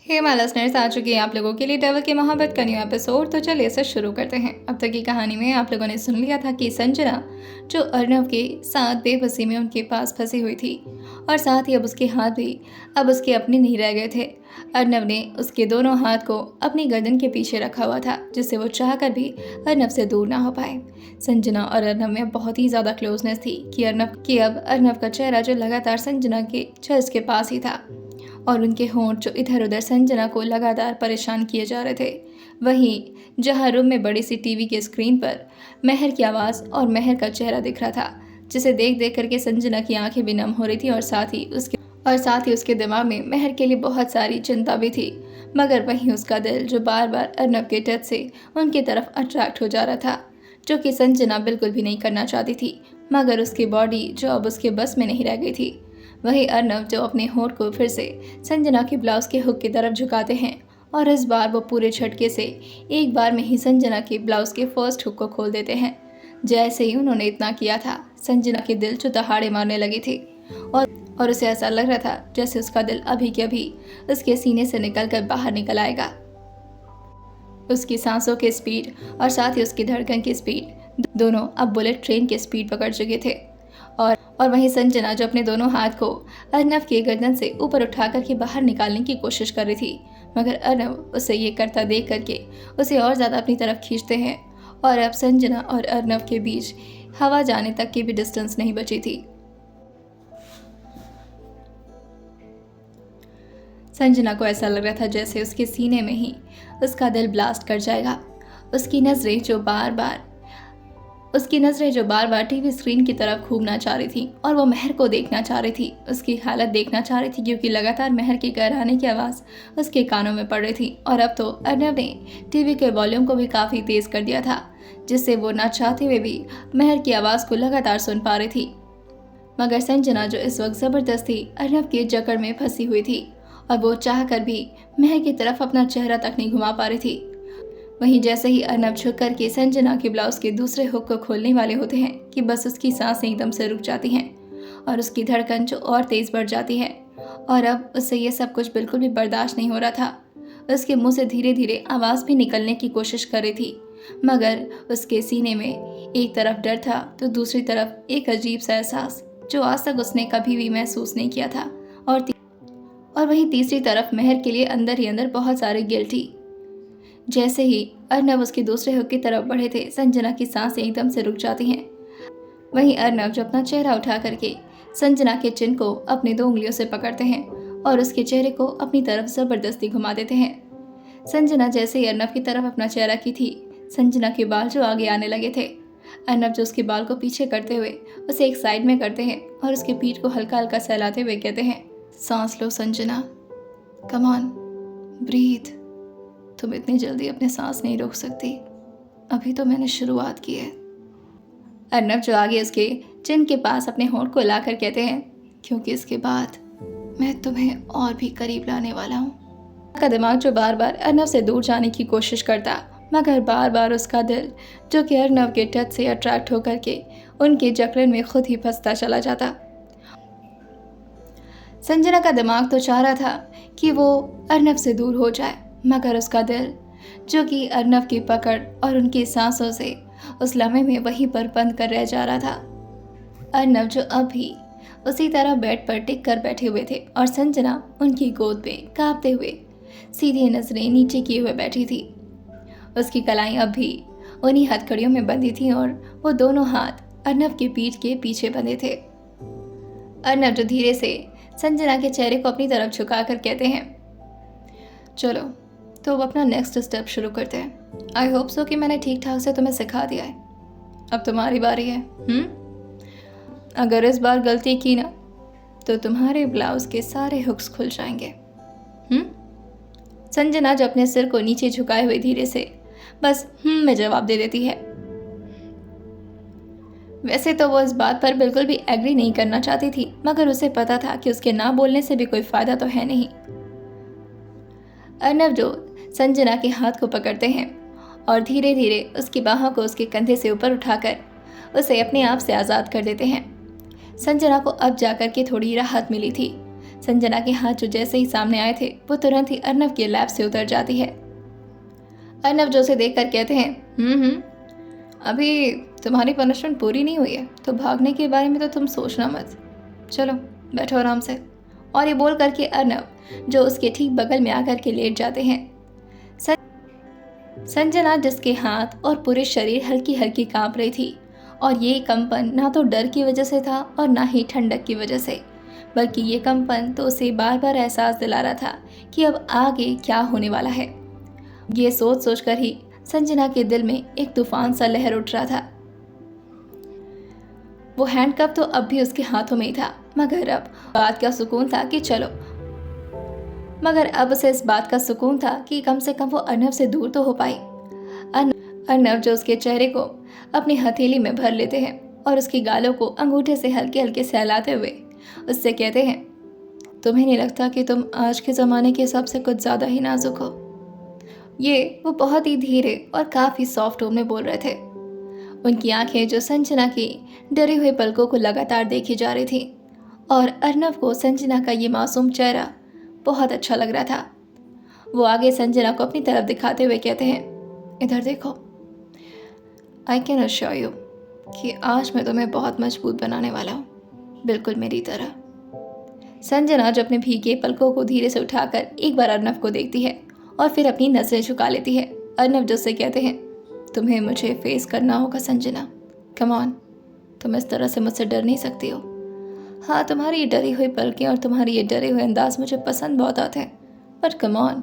Hey my listeners, आ चुकी है आप लोगों के लिए डेविल की मोहब्बत का न्यू एपिसोड। तो चलिए इसे शुरू करते हैं। अब तक की कहानी में आप लोगों ने सुन लिया था कि संजना जो अर्नव के साथ बेबसी में उनके पास फंसी हुई थी और साथ ही अब उसके हाथ भी अब उसके अपने नहीं रह गए थे। अर्नव ने उसके दोनों हाथ को अपनी गर्दन के पीछे रखा हुआ था जिससे वो चाहकर भी अर्नव से दूर ना हो पाए। संजना और अर्नव में बहुत ही ज़्यादा क्लोजनेस थी कि अब अर्नव का चेहरा जो लगातार संजना के चेस्ट के पास ही था और उनके होंठ जो इधर उधर संजना को लगातार परेशान किए जा रहे थे। वहीं जहां रूम में बड़ी सी टीवी के स्क्रीन पर महर की आवाज़ और महर का चेहरा दिख रहा था, जिसे देख देख करके संजना की आंखें भी नम हो रही थी और साथ ही उसके दिमाग में महर के लिए बहुत सारी चिंता भी थी। मगर वहीं उसका दिल जो बार बार अर्नव के टच से उनकी तरफ अट्रैक्ट हो जा रहा था, जो कि संजना बिल्कुल भी नहीं करना चाहती थी, मगर उसकी बॉडी जो अब उसके बस में नहीं रह गई थी। वहीं अर्नव जो अपने होंठ को फिर से संजना के ब्लाउज के हुक की तरफ झुकाते हैं और इस बार वो पूरे झटके से एक बार में ही संजना के ब्लाउज के फर्स्ट हुक को खोल देते हैं। जैसे ही उन्होंने इतना किया था, संजना के दिल जो दहाड़े मारने लगी थी और उसे ऐसा लग रहा था जैसे उसका दिल अभी के अभी उसके सीने से निकलकर बाहर निकल आएगा। उसकी सांसों की स्पीड और साथ ही उसकी धड़कन की स्पीड दोनों अब बुलेट ट्रेन की स्पीड पकड़ चुके थे। और वहीं संजना जो अपने दोनों हाथ को अर्नव की गर्दन से ऊपर उठाकर के बाहर निकालने की कोशिश कर रही थी, मगर अर्नव उसे ये करता देख करके उसे और ज़्यादा अपनी तरफ खींचते हैं और अब संजना और अर्नव के बीच हवा जाने तक की भी डिस्टेंस नहीं बची थी। संजना को ऐसा लग रहा था जैसे उसके सीने में ही उसका दिल ब्लास्ट कर जाएगा। उसकी नज़रें जो बार बार टीवी स्क्रीन की तरफ घूमना चाह रही थी और वो महर को देखना चाह रही थी, उसकी हालत देखना चाह रही थी, क्योंकि लगातार महर के कराने की आवाज़ उसके कानों में पड़ रही थी। और अब तो अर्नव ने टीवी के वॉल्यूम को भी काफ़ी तेज़ कर दिया था, जिससे वो ना चाहते हुए भी महर की आवाज़ को लगातार सुन पा रही थी। मगर संजना जो इस वक्त ज़बरदस्ती अर्नव के जकड़ में फंसी हुई थी और वो चाह कर भी महर की तरफ अपना चेहरा तक नहीं घुमा पा रही थी। वहीं जैसे ही अर्नव झुक करके संजना के ब्लाउज के दूसरे हुक को खोलने वाले होते हैं कि बस उसकी सांसें एकदम से रुक जाती हैं और उसकी धड़कन जो और तेज़ बढ़ जाती है। और अब उससे ये सब कुछ बिल्कुल भी बर्दाश्त नहीं हो रहा था। उसके मुंह से धीरे धीरे आवाज़ भी निकलने की कोशिश कर रही थी, मगर उसके सीने में एक तरफ डर था तो दूसरी तरफ एक अजीब सा एहसास जो आज तक उसने कभी भी महसूस नहीं किया था। और वहीं तीसरी तरफ महर के लिए अंदर ही अंदर बहुत सारे गिल्टी। जैसे ही अर्नव उसके दूसरे हुक की तरफ बढ़े थे, संजना की सांसें एकदम से रुक जाती हैं। वहीं अर्नव जो अपना चेहरा उठा करके संजना के चिन को अपनी 2 उंगलियों से पकड़ते हैं और उसके चेहरे को अपनी तरफ ज़बरदस्ती घुमा देते हैं। संजना जैसे ही अर्नव की तरफ अपना चेहरा की थी, संजना के बाल जो आगे आने लगे थे, अर्नव जो उसके बाल को पीछे करते हुए उसे एक साइड में करते हैं और उसके पीठ को हल्का हल्का सहलाते हुए कहते हैं, सांस लो संजना, कम ऑन, ब्रीथ। तुम इतनी जल्दी अपने सांस नहीं रोक सकती, अभी तो मैंने शुरुआत की है। अर्नव जो आगे उसके चिन के पास अपने होंठ को लाकर कहते हैं, क्योंकि इसके बाद मैं तुम्हें और भी करीब लाने वाला हूँ। का दिमाग जो बार बार अर्नव से दूर जाने की कोशिश करता, मगर बार बार उसका दिल जो कि अर्नव के टच से अट्रैक्ट होकर के उनके जकड़न में खुद ही फंसता चला जाता। संजना का दिमाग तो चाह रहा था कि वो अर्नव से दूर हो जाए, मगर उसका दिल जो कि अर्नव की पकड़ और उनकी सांसों से उस लम्हे में वहीं पर बंद कर रह जा रहा था। अर्नव जो अब भी उसी तरह बेड पर टिक कर बैठे हुए थे और संजना उनकी गोद में कांपते हुए सीधी नजरें नीचे किए हुए बैठी थी। उसकी कलाई अब भी उन्हीं हथकड़ियों में बंधी थी और वो दोनों हाथ अर्नव के पीठ के पीछे बंधे थे। अर्नव जो धीरे से संजना के चेहरे को अपनी तरफ झुका कर कहते हैं, चलो तो अब अपना नेक्स्ट स्टेप शुरू करते हैं। आई होप सो कि मैंने ठीक ठाक से तुम्हें सिखा दिया है, अब तुम्हारी बारी है। अगर इस बार गलती की ना तो तुम्हारे ब्लाउज के सारे हुक्स खुल जाएंगे। संजना जो अपने सिर को नीचे झुकाए हुए धीरे से बस में जवाब दे देती है। वैसे तो वो इस बात पर बिल्कुल भी एग्री नहीं करना चाहती थी, मगर उसे पता था कि उसके ना बोलने से भी कोई फायदा तो है नहीं। अर्नव जो संजना के हाथ को पकड़ते हैं और धीरे धीरे उसकी बाहों को उसके कंधे से ऊपर उठाकर उसे अपने आप से आज़ाद कर देते हैं। संजना को अब जाकर के थोड़ी राहत मिली थी। संजना के हाथ जो जैसे ही सामने आए थे वो तुरंत ही अर्नव के लैब से उतर जाती है। अर्नव जो उसे देखकर कहते हैं, अभी तुम्हारी पनिशमेंट पूरी नहीं हुई है, तो भागने के बारे में तो तुम सोचना मत। चलो बैठो आराम से। और ये बोल करके अर्नव जो उसके ठीक बगल में आकर के लेट जाते हैं। संजना जिसके हाथ और पूरे शरीर हल्की हल्की कांप रही थी, और ये कंपन ना तो डर की वजह से था और ना ही ठंडक की वजह से, बल्कि ये कंपन तो उसे बार बार एहसास दिला रहा था कि अब आगे क्या होने वाला है। ये सोच सोच कर ही संजना के दिल में एक तूफान सा लहर उठ रहा था। वो हैंडकप तो अब भी उसके हाथों में ही था, मगर अब बात का सुकून था कि अब उसे इस बात का सुकून था कि कम से कम वो अर्नव से दूर तो हो पाई। अर्नव जो उसके चेहरे को अपनी हथेली में भर लेते हैं और उसके गालों को अंगूठे से हल्के हल्के सहलाते हुए उससे कहते हैं, तुम्हें नहीं लगता कि तुम आज के ज़माने के हिसाब से कुछ ज़्यादा ही नाजुक हो? ये वो बहुत ही धीरे और काफ़ी सॉफ्ट टोन में बोल रहे थे। उनकी आंखें जो संजना की डरे हुए पलकों को लगातार देखी जा रही थी, और अर्नव को संजना का ये मासूम चेहरा बहुत अच्छा लग रहा था। वो आगे संजना को अपनी तरफ दिखाते हुए कहते हैं, इधर देखो, आई कैन अश्योर यू कि आज मैं तुम्हें बहुत मजबूत बनाने वाला हूँ, बिल्कुल मेरी तरह। संजना जो अपने भीगे पलकों को धीरे से उठाकर एक बार अर्नव को देखती है और फिर अपनी नजरें झुका लेती है। अर्नव जो से कहते हैं, तुम्हें मुझे फेस करना होगा संजना, कम ऑन, तुम इस तरह से मुझसे डर नहीं सकती हो। हाँ, तुम्हारी ये डरी हुई पलकें और तुम्हारी ये डरे हुए अंदाज मुझे पसंद बहुत आते हैं, but come on,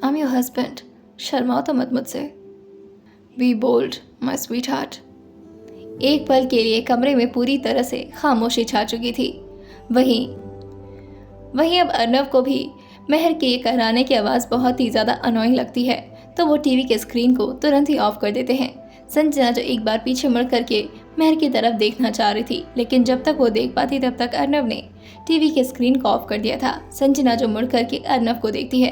I am your husband, शर्माओ तो मत मुझसे। Be bold my sweetheart. एक पल के लिए कमरे में पूरी तरह से खामोशी छा चुकी थी। वहीं अब अर्नव को भी महर के ये कहराने की आवाज़ बहुत ही ज़्यादा अनोइंग लगती है, तो वो टीवी के स्क्रीन को तुरंत ही ऑफ कर देते हैं। संजना जो एक बार पीछे मुड़ करके महर की तरफ देखना चाह रही थी, लेकिन जब तक वो देख पाती तब तक अर्नव ने टीवी के स्क्रीन को ऑफ कर दिया था। संजना जो मुड़ करके अर्नव को देखती है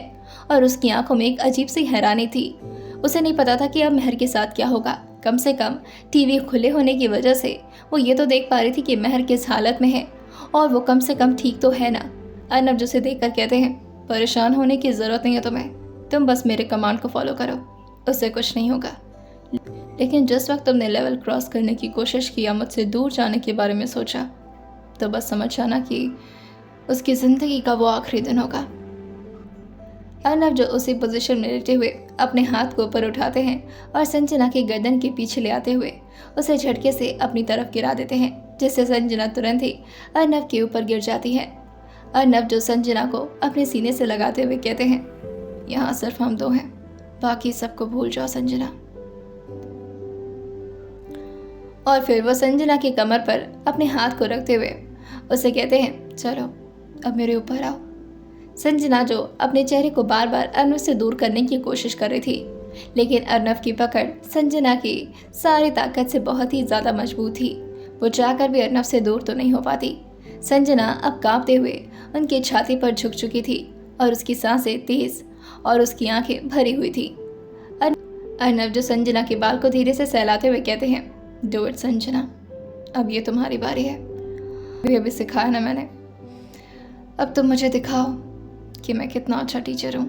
और उसकी आंखों में एक अजीब सी हैरानी थी। उसे नहीं पता था कि अब महर के साथ क्या होगा। कम से कम टीवी खुले होने की वजह से वो ये तो देख पा रही थी कि महर किस हालत में है, और वो कम से कम ठीक तो है ना। अर्नव जो से देख कर कहते हैं, परेशान होने की ज़रूरत नहीं है तुम्हें, तुम बस मेरे कमांड को फॉलो करो, उससे कुछ नहीं होगा। लेकिन जिस वक्त तुमने लेवल क्रॉस करने की कोशिश की या मुझसे दूर जाने के बारे में सोचा, तो बस समझ जाना कि उसकी ज़िंदगी का वो आखिरी दिन होगा। अर्नव जो उसी पोजीशन में लेटे हुए अपने हाथ को ऊपर उठाते हैं और संजना की गर्दन के पीछे ले आते हुए उसे झटके से अपनी तरफ गिरा देते हैं, जिससे संजना तुरंत ही अर्नव के ऊपर गिर जाती है। अर्नव जो संजना को अपने सीने से लगाते हुए कहते हैं, यहाँ सिर्फ हम दो हैं, बाकी सबको भूल जाओ संजना। और फिर वो संजना की कमर पर अपने हाथ को रखते हुए उसे कहते हैं, चलो अब मेरे ऊपर आओ। संजना जो अपने चेहरे को बार बार अर्नव से दूर करने की कोशिश कर रही थी, लेकिन अर्नव की पकड़ संजना की सारी ताकत से बहुत ही ज़्यादा मजबूत थी। वो चाहकर भी अर्नव से दूर तो नहीं हो पाती। संजना अब कांपते हुए उनकी छाती पर झुक चुकी थी और उसकी सांसें तेज और उसकी आंखें भरी हुई थी। अर्नव जो संजना के बाल को धीरे से सहलाते हुए कहते हैं, डू इट संजना, अब ये तुम्हारी बारी है। ये भी सिखाया ना मैंने, अब तुम मुझे दिखाओ कि मैं कितना अच्छा टीचर हूँ,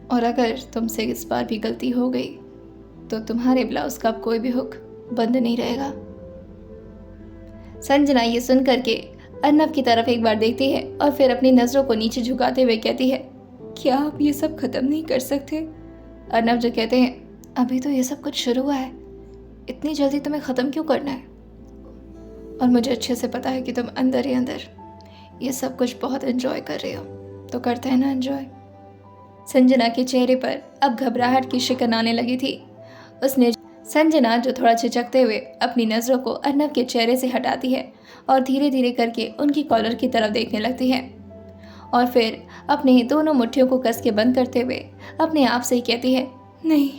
और अगर तुमसे इस बार भी गलती हो गई तो तुम्हारे ब्लाउज का अब कोई भी हुक बंद नहीं रहेगा। संजना ये सुन करके अर्नव की तरफ एक बार देखती है और फिर अपनी नज़रों को नीचे झुकाते हुए कहती है, क्या आप ये सब ख़त्म नहीं कर सकते? अर्नव जो कहते हैं, अभी तो ये सब कुछ शुरू हुआ है, इतनी जल्दी तुम्हें ख़त्म क्यों करना है? और मुझे अच्छे से पता है कि तुम अंदर ही अंदर ये सब कुछ बहुत एंजॉय कर रहे हो, तो करते हैं ना एंजॉय। संजना के चेहरे पर अब घबराहट की शिकन आने लगी थी। उसने संजना जो थोड़ा झिझकते हुए अपनी नज़रों को अर्नव के चेहरे से हटाती है और धीरे धीरे करके उनकी कॉलर की तरफ देखने लगती है, और फिर अपने दोनों मुट्ठियों को कस के बंद करते हुए अपने आप से ही कहती है, नहीं,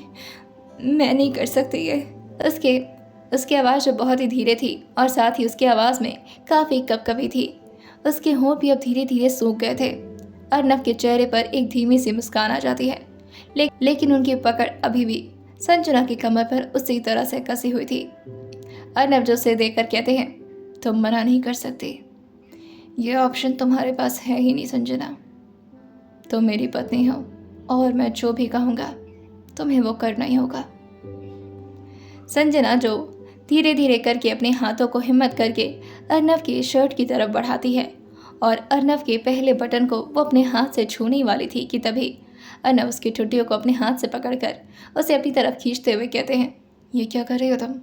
मैं नहीं कर सकती ये। उसकी आवाज़ जो बहुत ही धीरे थी और साथ ही उसकी आवाज़ में काफ़ी कपकपी थी। उसके होंठ भी अब धीरे धीरे सूख गए थे। अर्नव के चेहरे पर एक धीमी सी मुस्कान आ जाती है, लेकिन उनकी पकड़ अभी भी संजना की कमर पर उसी तरह से कसी हुई थी। अर्नव जो उसे देखकर कहते हैं, तुम मना नहीं कर सकती, ये ऑप्शन तुम्हारे पास है ही नहीं संजना। तुम मेरी पत्नी हो और मैं जो भी कहूँगा तुम्हें वो करना ही होगा। संजना जो धीरे धीरे करके अपने हाथों को हिम्मत करके अर्नव की शर्ट की तरफ बढ़ाती है और अर्नव के पहले बटन को वो अपने हाथ से छूने ही वाली थी कि तभी अर्नव उसकी ठुड्डियों को अपने हाथ से पकड़कर उसे अपनी तरफ खींचते हुए कहते हैं, ये क्या कर रही हो तुम?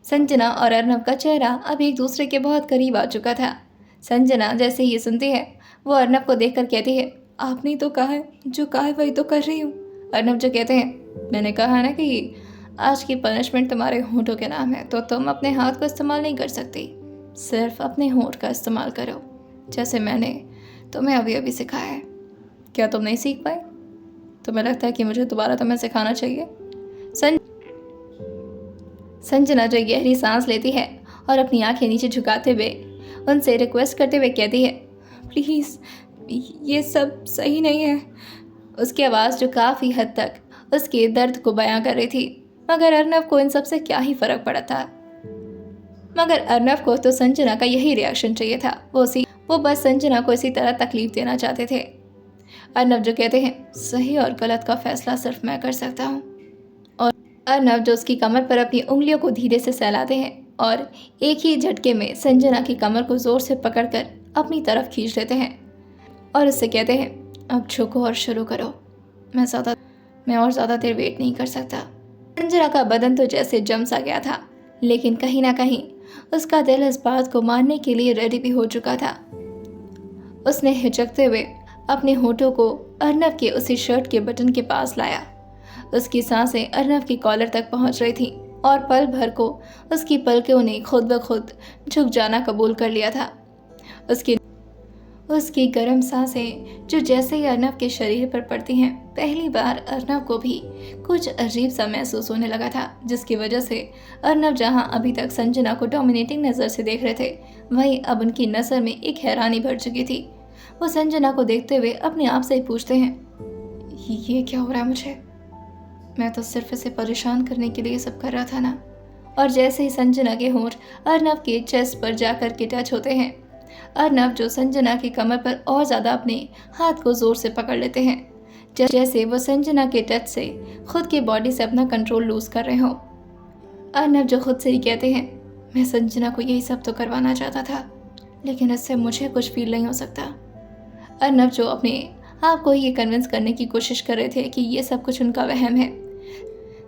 संजना और अर्नव का चेहरा अब एक दूसरे के बहुत करीब आ चुका था। संजना जैसे ही ये सुनती है वो अर्नव को देखकर कहती है, आपने तो कहा है, जो कहा है वही तो कर रही हूँ। अर्नव जो कहते हैं, मैंने कहा ना कि आज की पनिशमेंट तुम्हारे होंठों के नाम है, तो तुम अपने हाथ का इस्तेमाल नहीं कर सकती, सिर्फ अपने होंठ का इस्तेमाल करो, जैसे मैंने तुम्हें अभी अभी सिखाया है। क्या तुम नहीं सीख पाए? तुम्हें लगता है कि मुझे दोबारा तुम्हें सिखाना चाहिए? संजना जो गहरी सांस लेती है और अपनी आंखें नीचे झुकाते हुए उनसे रिक्वेस्ट करते हुए कहती है, प्लीज़ ये सब सही नहीं है। उसकी आवाज़ जो काफ़ी हद तक उसके दर्द को बयां कर रही थी, मगर अर्नव को इन सब से क्या ही फ़र्क पड़ा था। मगर अर्नव को तो संजना का यही रिएक्शन चाहिए था। वो बस संजना को इसी तरह तकलीफ देना चाहते थे। अर्नव जो कहते हैं, सही और गलत का फैसला सिर्फ मैं कर सकता हूँ। और अर्नव जो उसकी कमर पर अपनी उंगलियों को धीरे से सहलाते हैं और एक ही झटके में संजना की कमर को जोर से पकड़कर अपनी तरफ खींच लेते हैं और उससे कहते हैं, अब झुको और शुरू करो, मैं और ज़्यादा देर वेट नहीं कर सकता। संजना का बदन तो जैसे जम सा गया था, लेकिन कहीं ना कहीं उसका दिल इस बात को मानने के लिए रेडी भी हो चुका था। उसने हिचकते हुए अपने होठों को अर्नव के उसी शर्ट के बटन के पास लाया। उसकी सांसें अर्नव की कॉलर तक पहुंच रही थीं और पल भर को उसकी पलकों ने खुद ब खुद झुक जाना कबूल कर लिया था। उसकी गर्म सांसें जो जैसे ही अर्नव के शरीर पर पड़ती हैं, पहली बार अर्नव को भी कुछ अजीब सा महसूस होने लगा था, जिसकी वजह से अर्नव जहां अभी तक संजना को डोमिनेटिंग नज़र से देख रहे थे, वहीं अब उनकी नज़र में एक हैरानी भर चुकी थी। वो संजना को देखते हुए अपने आप से ही पूछते हैं, ये क्या हो रहा है मुझे? मैं तो सिर्फ इसे परेशान करने के लिए सब कर रहा था ना। और जैसे ही संजना के होंठ अर्नव के चेस्ट पर जाकर के टच होते हैं, अर्नव जो संजना की कमर पर और ज़्यादा अपने हाथ को जोर से पकड़ लेते हैं, जैसे वो संजना के टच से खुद की बॉडी से अपना कंट्रोल लूज कर रहे हो। अर्नव जो खुद से ही कहते हैं, मैं संजना को यही सब तो करवाना चाहता था, लेकिन इससे मुझे कुछ फील नहीं हो सकता। अर्नव जो अपने आप को ये कन्विंस करने की कोशिश कर रहे थे कि ये सब कुछ उनका वहम है।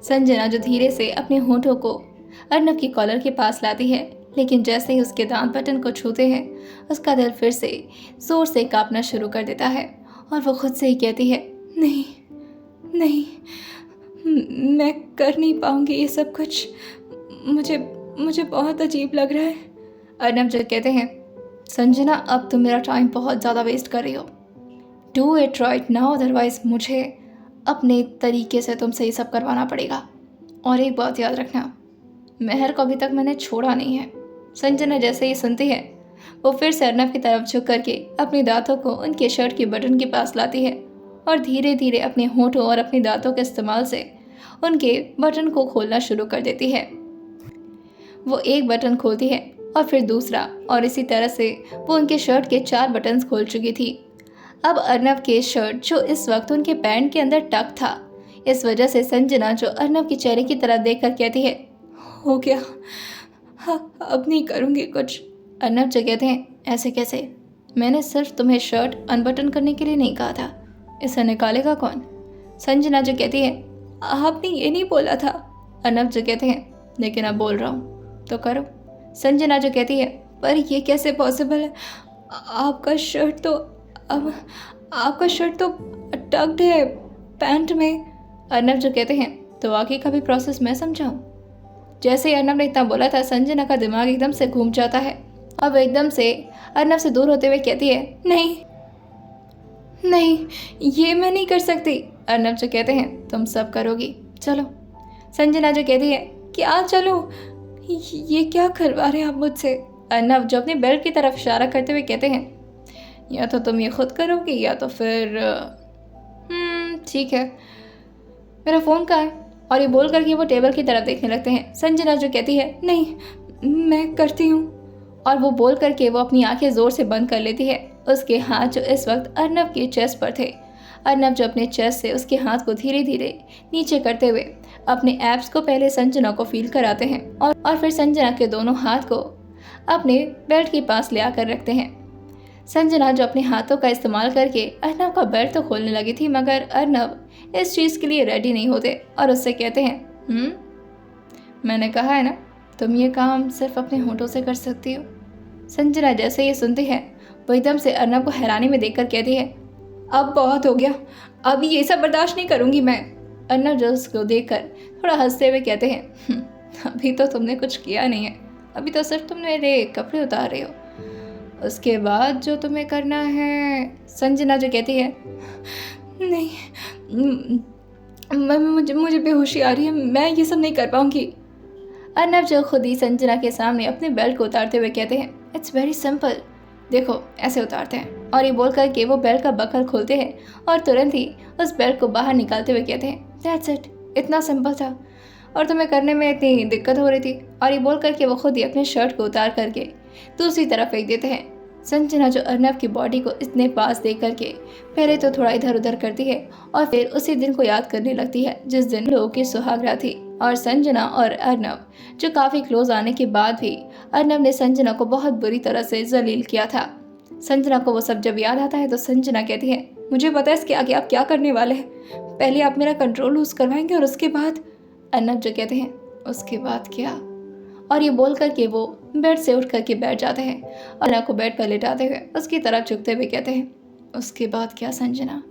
संजना जो धीरे से अपने होठों को अर्नव की कॉलर के पास लाती है, लेकिन जैसे ही उसके दांत बटन को छूते हैं, उसका दिल फिर से जोर से कांपना शुरू कर देता है और वो खुद से ही कहती है, नहीं नहीं, मैं कर नहीं पाऊंगी ये सब कुछ, मुझे बहुत अजीब लग रहा है। अर्नव जो कहते हैं, संजना अब तुम मेरा टाइम बहुत ज़्यादा वेस्ट कर रही हो, do it right now, otherwise मुझे अपने तरीके से तुमसे ये सब करवाना पड़ेगा। और एक बात याद रखना, मेहर को अभी तक मैंने छोड़ा नहीं है। संजना जैसे ही सुनती है, वो फिर से अर्नव की तरफ झुक करके अपने दांतों को उनके शर्ट के बटन के पास लाती है और धीरे धीरे अपने होठों और अपने दांतों के इस्तेमाल से उनके बटन को खोलना शुरू कर देती है। वो एक बटन खोलती है और फिर दूसरा, और इसी तरह से वो उनके शर्ट के 4 बटन्स खोल चुकी थी। अब अर्नव के शर्ट जो इस वक्त उनके पैंट के अंदर टक था, इस वजह से संजना जो अर्नव के चेहरे की तरफ देखकर कहती है, हो गया, हाँ अब नहीं करूँगी कुछ। अर्नव जो कहते हैं, ऐसे कैसे? मैंने सिर्फ तुम्हें शर्ट अनबटन करने के लिए नहीं कहा था, इसे निकालेगा कौन? संजना जो कहती है, आपने ये नहीं बोला था। अर्नव जो कहते हैं, लेकिन अब बोल रहा हूँ तो करो। संजना जो कहती है, पर ये कैसे पॉसिबल है? आपका शर्ट तो टक्ड है पैंट में। अर्नव जो कहते हैं, तो आगे का भी प्रोसेस मैं समझाऊँ? जैसे ही अर्नव ने इतना बोला था, संजना का दिमाग एकदम से घूम जाता है और वो एकदम से अर्नव से दूर होते हुए कहती है, नहीं नहीं, ये मैं नहीं कर सकती। अर्नव जो कहते हैं, तुम सब करोगी, चलो। संजना जो कहती है, क्या चलो? ये क्या करवा रहे हैं आप मुझसे? अर्नव जो अपने बेल्ट की तरफ इशारा करते हुए कहते हैं, या तो तुम ये खुद करोगी या तो फिर ठीक है, मेरा फ़ोन कहाँ है? और ये बोल करके वो टेबल की तरफ देखने लगते हैं। संजना जो कहती है, नहीं मैं करती हूँ। और वो बोल करके वो अपनी आंखें जोर से बंद कर लेती है। उसके हाथ जो इस वक्त अर्नब के चेस्ट पर थे, अर्नब जो अपने चेस्ट से उसके हाथ को धीरे धीरे नीचे करते हुए अपने एब्स को पहले संजना को फील कराते हैं और फिर संजना के दोनों हाथ को अपने बेल्ट के पास ले आकर रखते हैं। संजना जो अपने हाथों का इस्तेमाल करके अर्नब का बेल्ट तो खोलने लगी थी, मगर अर्नब इस चीज़ के लिए रेडी नहीं होते और उससे कहते हैं, मैंने कहा है ना, तुम ये काम सिर्फ अपने होठों से कर सकती हो। संजना जैसे ये सुनती है वो एकदम से अर्नब को हैरानी में देखकर कहती है, अब बहुत हो गया, अब ये सब बर्दाश्त नहीं करूँगी मैं। अर्नब जो उसको देखकर थोड़ा हंसते हुए कहते हैं, अभी तो तुमने कुछ किया नहीं है, अभी तो सिर्फ तुम मेरे कपड़े उतार रहे हो, उसके बाद जो तुम्हें करना है। संजना जो कहती है, नहीं, मुझे बेहोशी आ रही है, मैं ये सब नहीं कर पाऊँगी। अर्नब जो खुद ही संजना के सामने अपने बेल्ट को उतारते हुए कहते हैं, इट्स वेरी सिंपल, देखो ऐसे उतारते हैं। और ये बोल कर के वो बेल्ट का बकल खोलते हैं और तुरंत ही उस बेल्ट को बाहर निकालते हुए कहते हैं, दैट्स इट, इतना सिंपल था और तुम्हें करने में इतनी दिक्कत हो रही थी। और ये बोल करके वो खुद ही अपने शर्ट को उतार करके दूसरी तरफ फेंक देते हैं। संजना जो अर्नब की बॉडी को इतने पास देख करके पहले तो थोड़ा इधर उधर करती है और फिर उसी दिन को याद करने लगती है जिस दिन लोगों की सुहागरा थी। और संजना और अर्नब जो काफ़ी क्लोज आने के बाद भी अर्नब ने संजना को बहुत बुरी तरह से जलील किया था। संजना को वो सब जब याद आता है तो संजना कहती है, मुझे पता है इसके आगे आप क्या करने वाले हैं, पहले आप मेरा कंट्रोल लूज करवाएंगे और उसके बाद। अर्नब जो कहते हैं, उसके बाद क्या। और ये बोल करके वो बेड से उठ करके बैठ जाते हैं और अर्नब को बेड पर लेटाते हुए उसकी तरफ झुकते हुए कहते हैं, उसके बाद क्या संजना।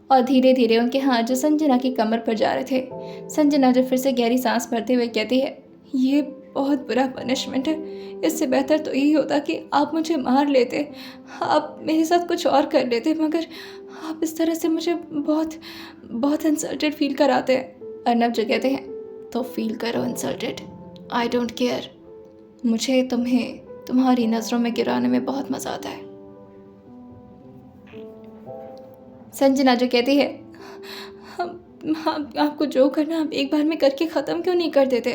और धीरे धीरे उनके हाथ जो संजना की कमर पर जा रहे थे। संजना जो फिर से गहरी सांस भरते हुए कहती है, ये बहुत बुरा पनिशमेंट है, इससे बेहतर तो यही होता कि आप मुझे मार लेते, आप मेरे साथ कुछ और कर लेते, मगर आप इस तरह से मुझे बहुत बहुत इंसल्टेड फील कराते हैं। अर्नब जो कहते हैं, तो फील करो इंसल्टेड, आई डोंट केयर, मुझे तुम्हें तुम्हारी नज़रों में गिराने में बहुत मज़ा आता है। संजना जो कहती है, आपको जो करना आप एक बार में करके ख़त्म क्यों नहीं कर देते।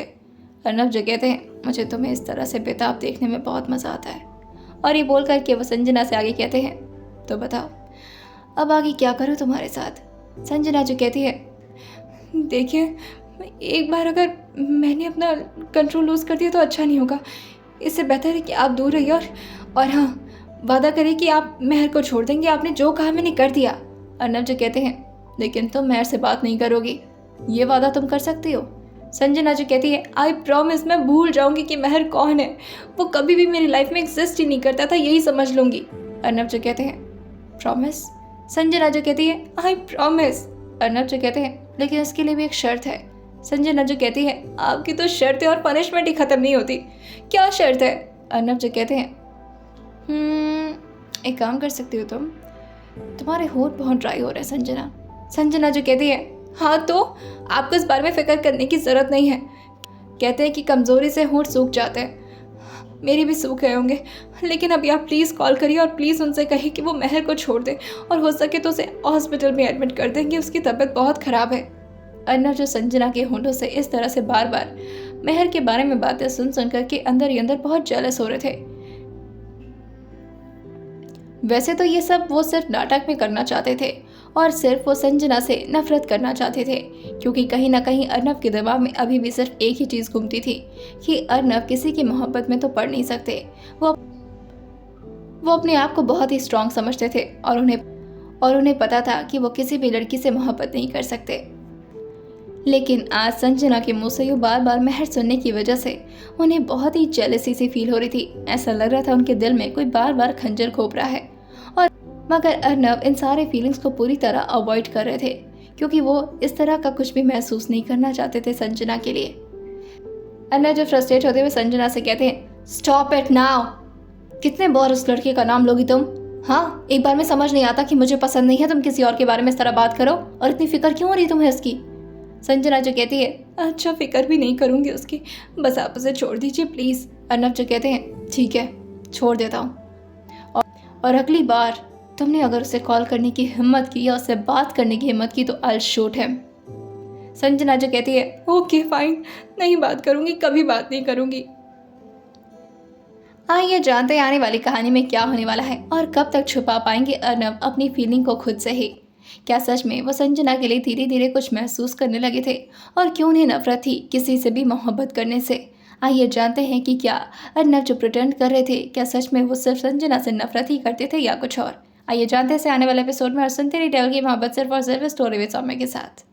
अर्नब जो कहते हैं, मुझे तुम्हें इस तरह से बेताब देखने में बहुत मज़ा आता है। और ये बोल करके वो संजना से आगे कहते हैं, तो बताओ अब आगे क्या करूँ तुम्हारे साथ। संजना जो कहती है, देखिए एक बार अगर मैंने अपना कंट्रोल लूज़ कर दिया तो अच्छा नहीं होगा, इससे बेहतर है कि आप दूर रहिए और हाँ, वादा करें कि आप मेहर को छोड़ देंगे, आपने जो कहा मैंने कर दिया। अर्नब जो कहते हैं, लेकिन तुम मेहर से बात नहीं करोगी, ये वादा तुम कर सकती हो। संजना जो कहती है, आई प्रॉमिस, मैं भूल जाऊंगी कि मेहर कौन है, वो कभी भी मेरी लाइफ में एग्जिस्ट ही नहीं करता था, यही समझ लूंगी। अर्नब जो कहते हैं, प्रॉमिस। संजना जो कहती है, आई प्रॉमिस। अर्नब जो कहते हैं, लेकिन इसके लिए भी एक शर्त है। संजना जो कहती है, आपकी तो शर्तें और पनिशमेंट ही ख़त्म नहीं होती, क्या शर्त है। अर्नब जो कहते हैं, एक काम कर सकती हो तुम, तुम्हारे होठ बहुत ड्राई हो रहे हैं संजना। संजना जो कहती है, हाँ तो आपको इस बारे में फिक्र करने की ज़रूरत नहीं है, कहते हैं कि कमज़ोरी से होठ सूख जाते हैं, मेरे भी सूख गए होंगे, लेकिन अभी आप प्लीज़ कॉल करिए और प्लीज़ उनसे कहिए कि वो मेहर को छोड़ दें और हो सके तो उसे हॉस्पिटल में एडमिट कर देंगे, उसकी तबीयत बहुत ख़राब है। अर्नब जो संजना के होठों से इस तरह से बार बार मेहर के बारे में बातें सुन सुन करके अंदर ही अंदर बहुत जेलस हो रहे थे। वैसे तो ये सब वो सिर्फ नाटक में करना चाहते थे और सिर्फ वो संजना से नफरत करना चाहते थे, क्योंकि कहीं ना कहीं अर्नब के दिमाग में अभी भी सिर्फ एक ही चीज़ घूमती थी कि अर्नब किसी की मोहब्बत में तो पड़ नहीं सकते। वो अपने आप को बहुत ही स्ट्रांग समझते थे और उन्हें पता था कि वो किसी भी लड़की से मोहब्बत नहीं कर सकते। लेकिन आज संजना के मुंह से यूँ बार बार मेहर सुनने की वजह से उन्हें बहुत ही जेलसी सी फील हो रही थी। ऐसा लग रहा था उनके दिल में कोई बार बार खंजर घोंप रहा है, और मगर अर्नब इन सारे फीलिंग्स को पूरी तरह अवॉइड कर रहे थे, क्योंकि वो इस तरह का कुछ भी महसूस नहीं करना चाहते थे संजना के लिए। अर्नब जब फ्रस्ट्रेट होते हुए संजना से कहते हैं, स्टॉप इट नाउ, कितने बार उस लड़के का नाम लोगी तुम। हाँ, एक बार में समझ नहीं आता कि मुझे पसंद नहीं है, तुम किसी और के बारे में इस तरह बात करो, और इतनी फिक्र क्यों हो रही तुम्हें उसकी। संजना जो कहती है, अच्छा फिक्र भी नहीं करूँगी उसकी, बस आप उसे छोड़ दीजिए प्लीज़। अर्नब जो कहते हैं, ठीक है छोड़ देता हूँ, और अगली बार तुमने अगर उसे कॉल करने की हिम्मत की या उससे बात करने की हिम्मत की तो आई शूट हिम। संजना जो कहती है, ओके फाइन, नहीं बात करूँगी, कभी बात नहीं करूँगी। आइए जानते हैं आने वाली कहानी में क्या होने वाला है और कब तक छुपा पाएंगे अर्नब अपनी फीलिंग को खुद से ही। क्या सच में वो संजना के लिए धीरे धीरे कुछ महसूस करने लगे थे और क्यों उन्हें नफरत थी किसी से भी मोहब्बत करने से। आइए जानते हैं कि क्या अर्नब जो प्रिटेंड कर रहे थे क्या सच में वो सिर्फ संजना से नफरत ही करते थे या कुछ और। आइए जानते हैं इसे आने वाले एपिसोड में और सुनते रहिए डेविल की मोहब्बत सिर्फ और सिर्फ स्टोरी विद सौम्य के साथ।